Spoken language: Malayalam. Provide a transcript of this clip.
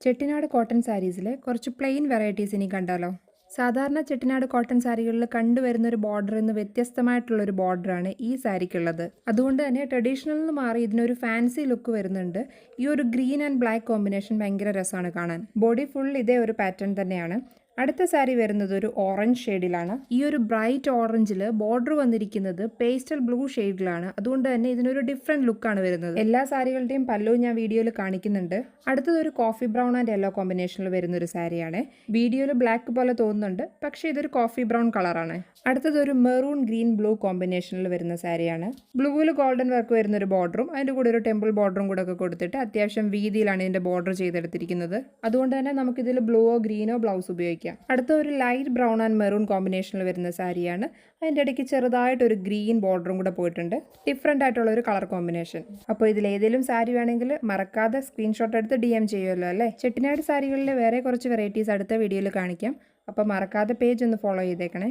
ചെട്ടിനാട് കോട്ടൺ സാരീസിലെ കുറച്ച് പ്ലെയിൻ വെറൈറ്റീസ് ഇനി കണ്ടാലോ. സാധാരണ ചെട്ടിനാട് കോട്ടൺ സാരികളിൽ കണ്ടുവരുന്ന ഒരു ബോർഡർ എന്ന് വ്യത്യസ്തമായിട്ടുള്ളൊരു ബോർഡറാണ് ഈ സാരിക്കുള്ളത്. അതുകൊണ്ട് തന്നെ ട്രഡീഷണൽ നിന്ന് മാറി ഇതിനൊരു ഫാൻസി ലുക്ക് വരുന്നുണ്ട്. ഈ ഒരു ഗ്രീൻ ആൻഡ് ബ്ലാക്ക് കോമ്പിനേഷൻ ഭയങ്കര രസമാണ് കാണാൻ. ബോഡി ഫുൾ ഇതേ ഒരു പാറ്റേൺ തന്നെയാണ്. അടുത്ത സാരി വരുന്നത് ഒരു ഓറഞ്ച് ഷെയ്ഡിലാണ്. ഈ ഒരു ബ്രൈറ്റ് ഓറഞ്ചിൽ ബോർഡർ വന്നിരിക്കുന്നത് പേസ്റ്റൽ ബ്ലൂ ഷെയ്ഡിലാണ്. അതുകൊണ്ട് തന്നെ ഇതിനൊരു ഡിഫറെന്റ് ലുക്കാണ് വരുന്നത്. എല്ലാ സാരികളുടെയും പല്ലു ഞാൻ വീഡിയോയിൽ കാണിക്കുന്നുണ്ട്. അടുത്തത് ഒരു കോഫി ബ്രൗൺ ആൻഡ് യെല്ലോ കോമ്പിനേഷനിൽ വരുന്ന ഒരു സാരിയാണ്. വീഡിയോയിൽ ബ്ലാക്ക് പോലെ തോന്നുന്നുണ്ട്, പക്ഷേ ഇതൊരു കോഫി ബ്രൗൺ കളറാണ്. അടുത്തത് ഒരു മെറൂൺ ഗ്രീൻ ബ്ലൂ കോമ്പിനേഷനിൽ വരുന്ന സാരിയാണ്. ബ്ലൂവിൽ ഗോൾഡൻ വർക്ക് വരുന്ന ഒരു ബോർഡറും അതിൻ്റെ കൂടെ ഒരു ടെമ്പിൾ ബോർഡറും കൂടെ ഒക്കെ കൊടുത്തിട്ട് അത്യാവശ്യം വീതിയിലാണ് ഇതിന്റെ ബോർഡർ ചെയ്തെടുത്തിരിക്കുന്നത്. അതുകൊണ്ട് തന്നെ നമുക്കിതിൽ ബ്ലൂവോ ഗ്രീനോ ബ്ലൗസ് ഉപയോഗിക്കാം. അടുത്ത ഒരു ലൈറ്റ് ബ്രൗൺ ആൻഡ് മെറൂൺ കോമ്പിനേഷനിൽ വരുന്ന സാരിയാണ്. അതിൻ്റെ ഇടയ്ക്ക് ചെറുതായിട്ട് ഒരു ഗ്രീൻ ബോർഡറും കൂടെ പോയിട്ടുണ്ട്. ഡിഫറെൻ്റ് ആയിട്ടുള്ള ഒരു കളർ കോമ്പിനേഷൻ. അപ്പോൾ ഇതിൽ ഏതെങ്കിലും സാരി വേണമെങ്കിൽ മറക്കാതെ സ്ക്രീൻഷോട്ട് എടുത്ത് DM ചെയ്യുമല്ലോ അല്ലേ. ചെട്ടിനാട് സാരികളിലെ വേറെ കുറച്ച് വെറൈറ്റീസ് അടുത്ത വീഡിയോയിൽ കാണിക്കാം. അപ്പോൾ മറക്കാതെ പേജ് ഒന്ന് ഫോളോ ചെയ്തേക്കണേ.